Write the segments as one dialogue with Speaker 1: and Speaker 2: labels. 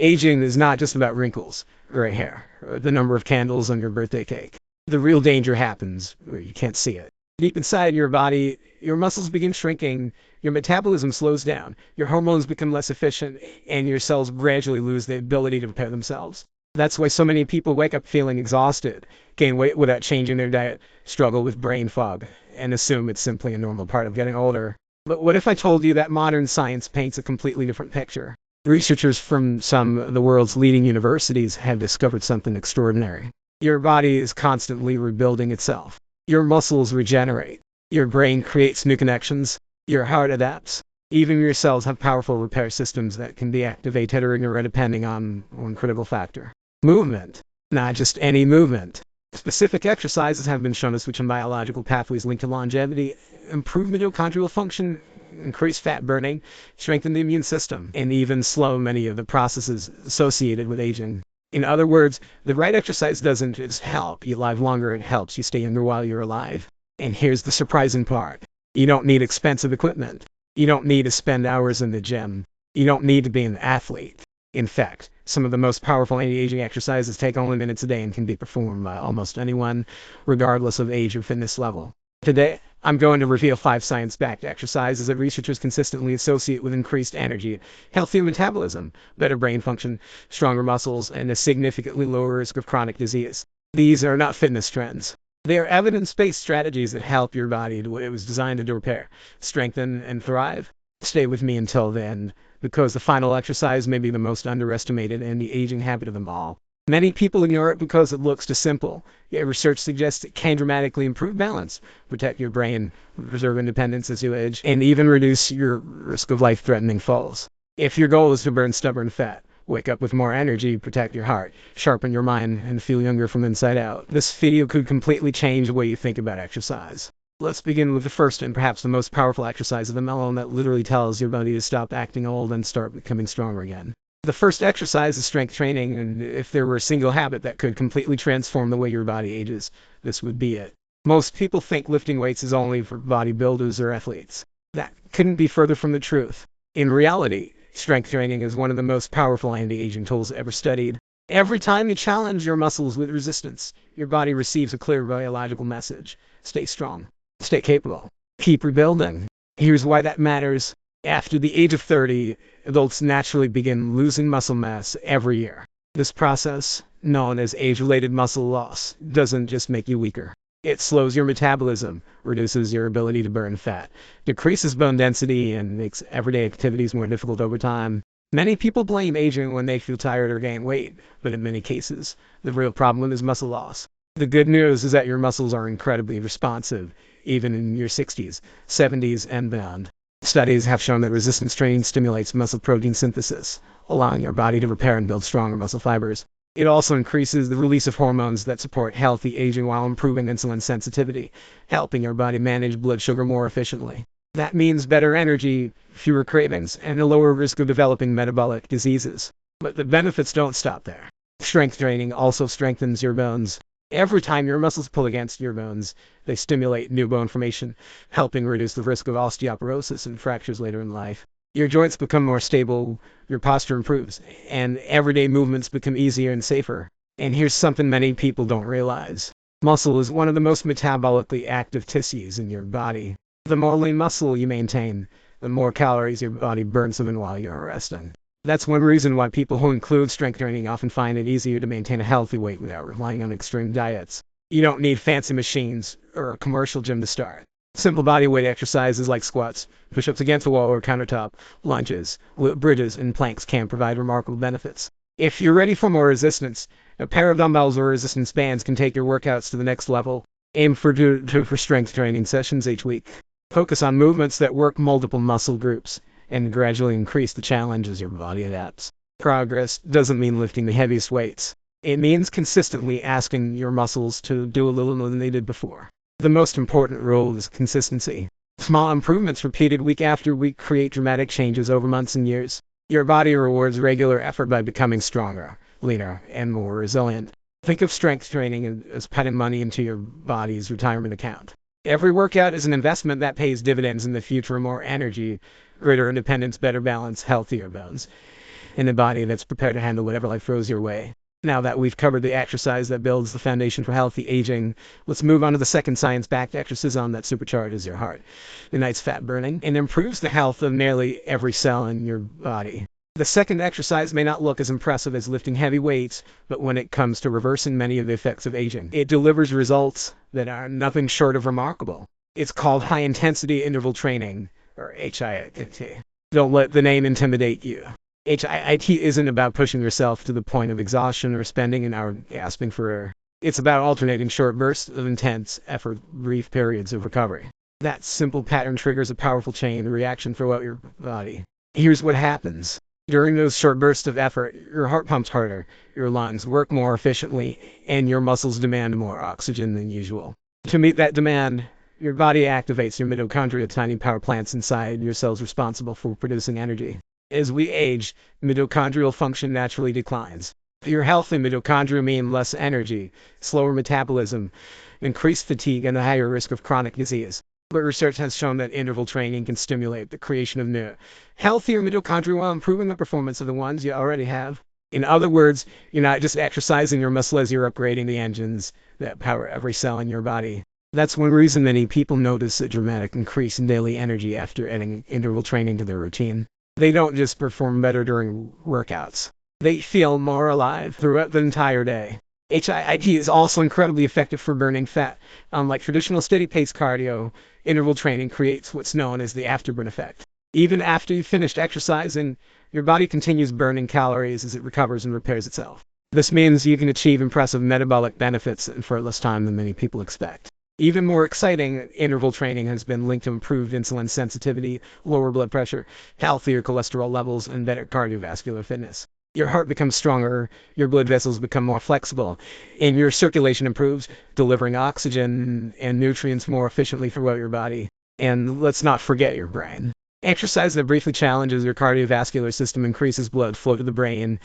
Speaker 1: Aging is not just about wrinkles, gray hair, or the number of candles on your birthday cake. The real danger happens where you can't see it. Deep inside your body, your muscles begin shrinking, your metabolism slows down, your hormones become less efficient, and your cells gradually lose the ability to repair themselves. That's why so many people wake up feeling exhausted, gain weight without changing their diet, struggle with brain fog, and assume it's simply a normal part of getting older. But what if I told you that modern science paints a completely different picture? Researchers from some of the world's leading universities have discovered something extraordinary. Your body is constantly rebuilding itself. Your muscles regenerate. Your brain creates new connections. Your heart adapts. Even your cells have powerful repair systems that can be activated or ignored depending on one critical factor. Movement. Not just any movement. Specific exercises have been shown to switch on biological pathways linked to longevity, improve mitochondrial function, increase fat burning, strengthen the immune system, and even slow many of the processes associated with aging. In other words, the right exercise doesn't just help you live longer, it helps you stay younger while you're alive. And here's the surprising part. You don't need expensive equipment. You don't need to spend hours in the gym. You don't need to be an athlete. In fact, some of the most powerful anti-aging exercises take only minutes a day and can be performed by almost anyone, regardless of age or fitness level. Today, I'm going to reveal 5 science-backed exercises that researchers consistently associate with increased energy, healthier metabolism, better brain function, stronger muscles, and a significantly lower risk of chronic disease. These are not fitness trends. They are evidence-based strategies that help your body do what it was designed to repair, strengthen, and thrive. Stay with me until the end, because the final exercise may be the most underestimated anti-aging habit of them all. Many people ignore it because it looks too simple, yet research suggests it can dramatically improve balance, protect your brain, preserve independence as you age, and even reduce your risk of life-threatening falls. If your goal is to burn stubborn fat, wake up with more energy, protect your heart, sharpen your mind, and feel younger from inside out, this video could completely change the way you think about exercise. Let's begin with the first and perhaps the most powerful exercise of them all, and that literally tells your body to stop acting old and start becoming stronger again. The first exercise is strength training, and if there were a single habit that could completely transform the way your body ages, this would be it. Most people think lifting weights is only for bodybuilders or athletes. That couldn't be further from the truth. In reality, strength training is one of the most powerful anti-aging tools ever studied. Every time you challenge your muscles with resistance, your body receives a clear biological message. Stay strong. Stay capable. Keep rebuilding. Here's why that matters. After the age of 30, adults naturally begin losing muscle mass every year. This process, known as age-related muscle loss, doesn't just make you weaker. It slows your metabolism, reduces your ability to burn fat, decreases bone density, and makes everyday activities more difficult over time. Many people blame aging when they feel tired or gain weight, but in many cases, the real problem is muscle loss. The good news is that your muscles are incredibly responsive, even in your 60s, 70s, and beyond. Studies have shown that resistance training stimulates muscle protein synthesis, allowing your body to repair and build stronger muscle fibers. It also increases the release of hormones that support healthy aging while improving insulin sensitivity, helping your body manage blood sugar more efficiently. That means better energy, fewer cravings, and a lower risk of developing metabolic diseases. But the benefits don't stop there. Strength training also strengthens your bones. Every time your muscles pull against your bones, they stimulate new bone formation, helping reduce the risk of osteoporosis and fractures later in life. Your joints become more stable, your posture improves, and everyday movements become easier and safer. And here's something many people don't realize. Muscle is one of the most metabolically active tissues in your body. The more lean muscle you maintain, the more calories your body burns even while you're resting. That's one reason why people who include strength training often find it easier to maintain a healthy weight without relying on extreme diets. You don't need fancy machines or a commercial gym to start. Simple bodyweight exercises like squats, push-ups against the wall or countertop, lunges, bridges, and planks can provide remarkable benefits. If you're ready for more resistance, a pair of dumbbells or resistance bands can take your workouts to the next level. Aim for strength training sessions each week. Focus on movements that work multiple muscle groups, and gradually increase the challenge as your body adapts. Progress doesn't mean lifting the heaviest weights. It means consistently asking your muscles to do a little more than they did before. The most important rule is consistency. Small improvements repeated week after week create dramatic changes over months and years. Your body rewards regular effort by becoming stronger, leaner, and more resilient. Think of strength training as putting money into your body's retirement account. Every workout is an investment that pays dividends in the future: more energy, greater independence, better balance, healthier bones. and a body that's prepared to handle whatever life throws your way. Now that we've covered the exercise that builds the foundation for healthy aging, let's move on to the second science-backed exercise that supercharges your heart, ignites fat burning, and improves the health of nearly every cell in your body. The second exercise may not look as impressive as lifting heavy weights, but when it comes to reversing many of the effects of aging, it delivers results that are nothing short of remarkable. It's called high-intensity interval training, or HIIT. Don't let the name intimidate you. HIIT isn't about pushing yourself to the point of exhaustion or spending an hour gasping for air. It's about alternating short bursts of intense effort, brief periods of recovery. That simple pattern triggers a powerful chain reaction throughout your body. Here's what happens. During those short bursts of effort, your heart pumps harder, your lungs work more efficiently, and your muscles demand more oxygen than usual. To meet that demand, your body activates your mitochondria, tiny power plants inside your cells responsible for producing energy. As we age, mitochondrial function naturally declines. Your healthy mitochondria mean less energy, slower metabolism, increased fatigue, and a higher risk of chronic disease. But research has shown that interval training can stimulate the creation of new, healthier mitochondria while improving the performance of the ones you already have. In other words, you're not just exercising your muscle as you're upgrading the engines that power every cell in your body. That's one reason many people notice a dramatic increase in daily energy after adding interval training to their routine. They don't just perform better during workouts. They feel more alive throughout the entire day. HIIT is also incredibly effective for burning fat. Unlike traditional steady-paced cardio, interval training creates what's known as the afterburn effect. Even after you've finished exercising, your body continues burning calories as it recovers and repairs itself. This means you can achieve impressive metabolic benefits in far less time than many people expect. Even more exciting, interval training has been linked to improved insulin sensitivity, lower blood pressure, healthier cholesterol levels, and better cardiovascular fitness. Your heart becomes stronger, your blood vessels become more flexible, and your circulation improves, delivering oxygen and nutrients more efficiently throughout your body. And let's not forget your brain. Exercise that briefly challenges your cardiovascular system increases blood flow to the brain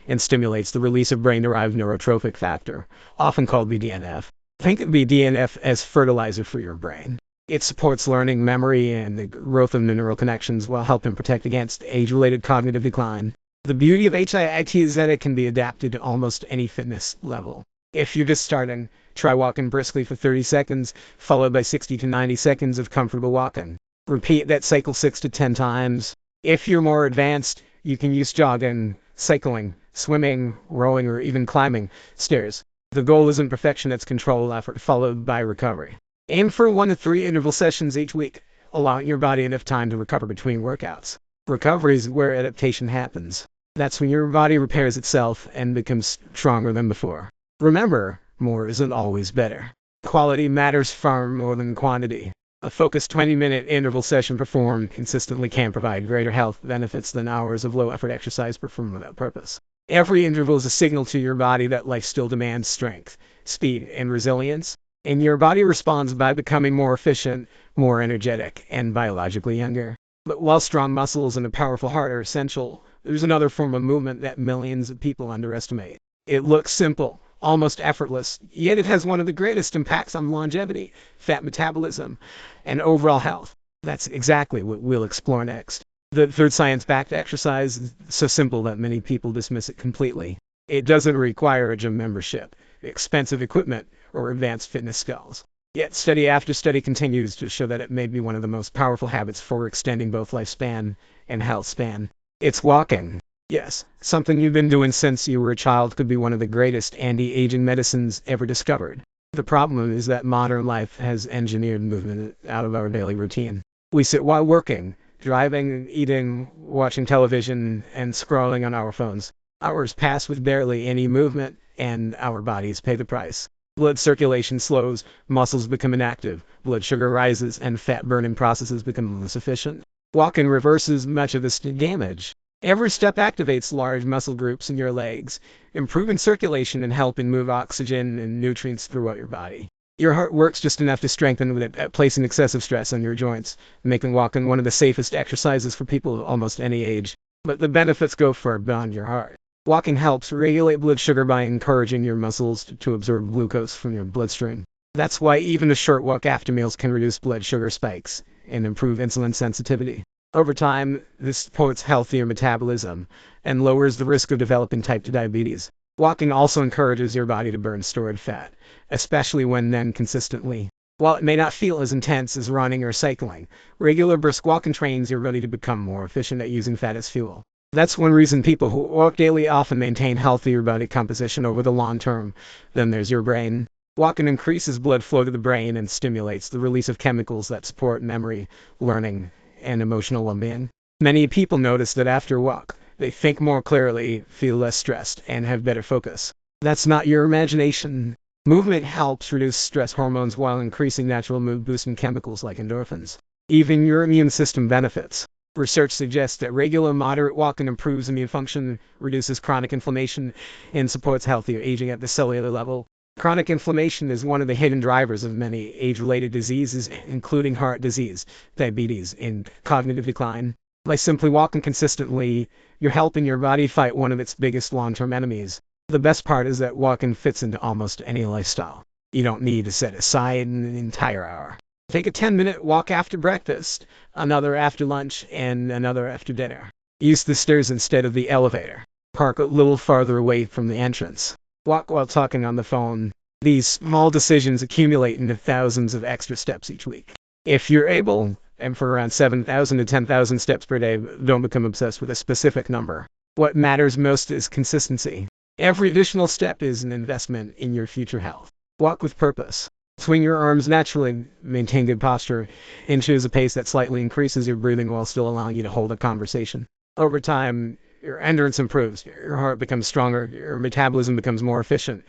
Speaker 1: and stimulates the release of brain-derived neurotrophic factor, often called BDNF. Think of BDNF as fertilizer for your brain. It supports learning, memory, and the growth of neural connections while helping protect against age-related cognitive decline. The beauty of HIIT is that it can be adapted to almost any fitness level. If you're just starting, try walking briskly for 30 seconds, followed by 60 to 90 seconds of comfortable walking. Repeat that cycle 6 to 10 times. If you're more advanced, you can use jogging, cycling, swimming, rowing, or even climbing stairs. The goal isn't perfection, it's controlled effort followed by recovery. Aim for 1 to 3 interval sessions each week, allowing your body enough time to recover between workouts. Recovery is where adaptation happens. That's when your body repairs itself and becomes stronger than before. Remember, more isn't always better. Quality matters far more than quantity. A focused 20-minute interval session performed consistently can provide greater health benefits than hours of low-effort exercise performed without purpose. Every interval is a signal to your body that life still demands strength, speed, and resilience, and your body responds by becoming more efficient, more energetic, and biologically younger. But while strong muscles and a powerful heart are essential, there's another form of movement that millions of people underestimate. It looks simple, almost effortless, yet it has one of the greatest impacts on longevity, fat metabolism, and overall health. That's exactly what we'll explore next. The third science-backed exercise is so simple that many people dismiss it completely. It doesn't require a gym membership, expensive equipment, or advanced fitness skills. Yet study after study continues to show that it may be one of the most powerful habits for extending both lifespan and health span. It's walking. Yes, something you've been doing since you were a child could be one of the greatest anti-aging medicines ever discovered. The problem is that modern life has engineered movement out of our daily routine. We sit while working, driving, eating, watching television, and scrolling on our phones. Hours pass with barely any movement, and our bodies pay the price. Blood circulation slows, muscles become inactive, blood sugar rises, and fat-burning processes become insufficient. Walking reverses much of this damage. Every step activates large muscle groups in your legs, improving circulation and helping move oxygen and nutrients throughout your body. Your heart works just enough to strengthen without placing excessive stress on your joints, making walking one of the safest exercises for people of almost any age. But the benefits go far beyond your heart. Walking helps regulate blood sugar by encouraging your muscles to absorb glucose from your bloodstream. That's why even a short walk after meals can reduce blood sugar spikes and improve insulin sensitivity. Over time, this supports healthier metabolism and lowers the risk of developing type 2 diabetes. Walking also encourages your body to burn stored fat, especially when done consistently. While it may not feel as intense as running or cycling, regular brisk walking trains your body to become more efficient at using fat as fuel. That's one reason people who walk daily often maintain healthier body composition over the long term. Then there's your brain. Walking increases blood flow to the brain and stimulates the release of chemicals that support memory, learning, and emotional well-being. Many people notice that after a walk, they think more clearly, feel less stressed, and have better focus. That's not your imagination. Movement helps reduce stress hormones while increasing natural mood-boosting chemicals like endorphins. Even your immune system benefits. Research suggests that regular moderate walking improves immune function, reduces chronic inflammation, and supports healthier aging at the cellular level. Chronic inflammation is one of the hidden drivers of many age-related diseases, including heart disease, diabetes, and cognitive decline. By simply walking consistently, you're helping your body fight one of its biggest long-term enemies. The best part is that walking fits into almost any lifestyle. You don't need to set aside an entire hour. Take a 10-minute walk after breakfast, another after lunch, and another after dinner. Use the stairs instead of the elevator. Park a little farther away from the entrance. Walk while talking on the phone. These small decisions accumulate into thousands of extra steps each week. If you're able, aim for around 7,000 to 10,000 steps per day. Don't become obsessed with a specific number. What matters most is consistency. Every additional step is an investment in your future health. Walk with purpose. Swing your arms naturally, maintain good posture, and choose a pace that slightly increases your breathing while still allowing you to hold a conversation. Over time, your endurance improves, your heart becomes stronger, your metabolism becomes more efficient,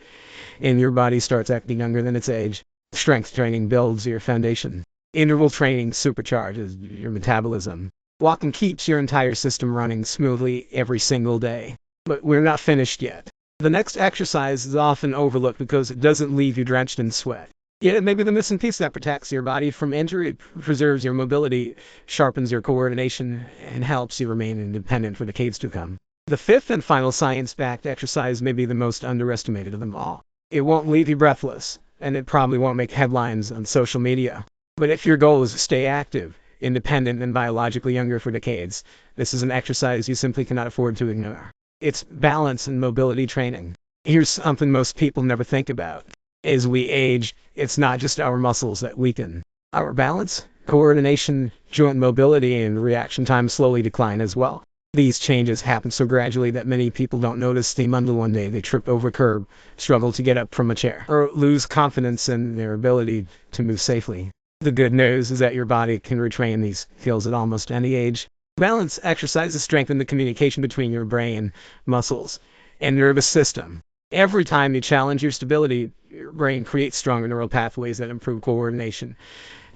Speaker 1: and your body starts acting younger than its age. Strength training builds your foundation. Interval training supercharges your metabolism. Walking keeps your entire system running smoothly every single day. But we're not finished yet. The next exercise is often overlooked because it doesn't leave you drenched in sweat. Yet it may be the missing piece that protects your body from injury, preserves your mobility, sharpens your coordination, and helps you remain independent for decades to come. The fifth and final science-backed exercise may be the most underestimated of them all. It won't leave you breathless, and it probably won't make headlines on social media. But if your goal is to stay active, independent, and biologically younger for decades, this is an exercise you simply cannot afford to ignore. It's balance and mobility training. Here's something most people never think about. As we age, it's not just our muscles that weaken. Our balance, coordination, joint mobility, and reaction time slowly decline as well. These changes happen so gradually that many people don't notice them until one day they trip over a curb, struggle to get up from a chair, or lose confidence in their ability to move safely. The good news is that your body can retrain these skills at almost any age. Balance exercises strengthen the communication between your brain, muscles, and nervous system. Every time you challenge your stability, your brain creates stronger neural pathways that improve coordination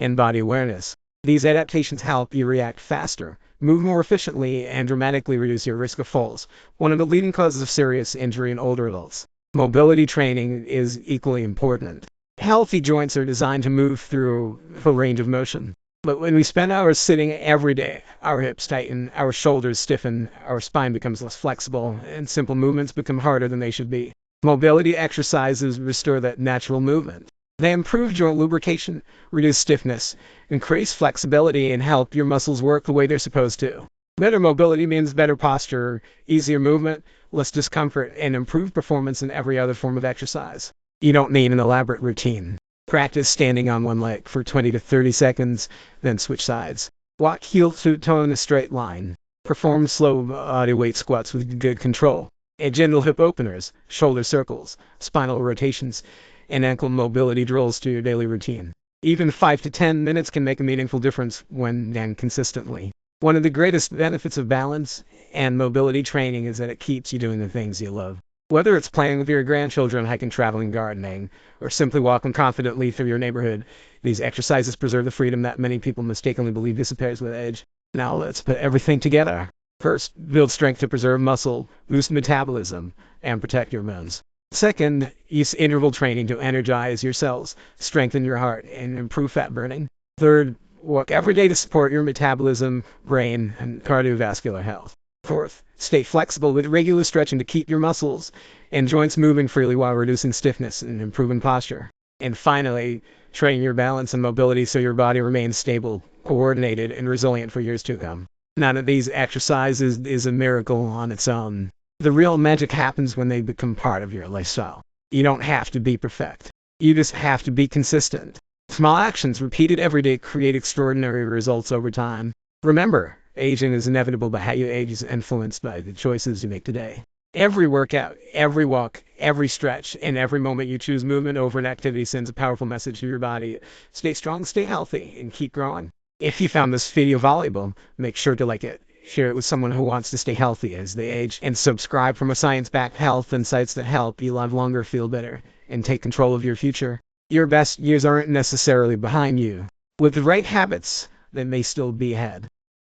Speaker 1: and body awareness. These adaptations help you react faster, move more efficiently, and dramatically reduce your risk of falls, one of the leading causes of serious injury in older adults. Mobility training is equally important. Healthy joints are designed to move through a full range of motion. But when we spend hours sitting every day, our hips tighten, our shoulders stiffen, our spine becomes less flexible, and simple movements become harder than they should be. Mobility exercises restore that natural movement. They improve joint lubrication, reduce stiffness, increase flexibility, and help your muscles work the way they're supposed to. Better mobility means better posture, easier movement, less discomfort, and improved performance in every other form of exercise. You don't need an elaborate routine. Practice standing on one leg for 20 to 30 seconds, then switch sides. Walk heel to toe in a straight line. Perform slow body weight squats with good control. And gentle hip openers, shoulder circles, spinal rotations, and ankle mobility drills to your daily routine. Even 5 to 10 minutes can make a meaningful difference when done consistently. One of the greatest benefits of balance and mobility training is that it keeps you doing the things you love. Whether it's playing with your grandchildren, hiking, traveling, gardening, or simply walking confidently through your neighborhood, these exercises preserve the freedom that many people mistakenly believe disappears with age. Now let's put everything together. First, build strength to preserve muscle, boost metabolism, and protect your bones. Second, use interval training to energize your cells, strengthen your heart, and improve fat burning. Third, walk every day to support your metabolism, brain, and cardiovascular health. Fourth, stay flexible with regular stretching to keep your muscles and joints moving freely while reducing stiffness and improving posture. And finally, train your balance and mobility so your body remains stable, coordinated, and resilient for years to come. None of these exercises is a miracle on its own. The real magic happens when they become part of your lifestyle. You don't have to be perfect. You just have to be consistent. Small actions repeated every day create extraordinary results over time. Remember, aging is inevitable, but how you age is influenced by the choices you make today. Every workout, every walk, every stretch, and every moment you choose movement over an activity sends a powerful message to your body. Stay strong, stay healthy, and keep growing. If you found this video valuable, make sure to like it, share it with someone who wants to stay healthy as they age, and subscribe for more science-backed health insights that help you live longer, feel better, and take control of your future. Your best years aren't necessarily behind you. With the right habits, they may still be ahead.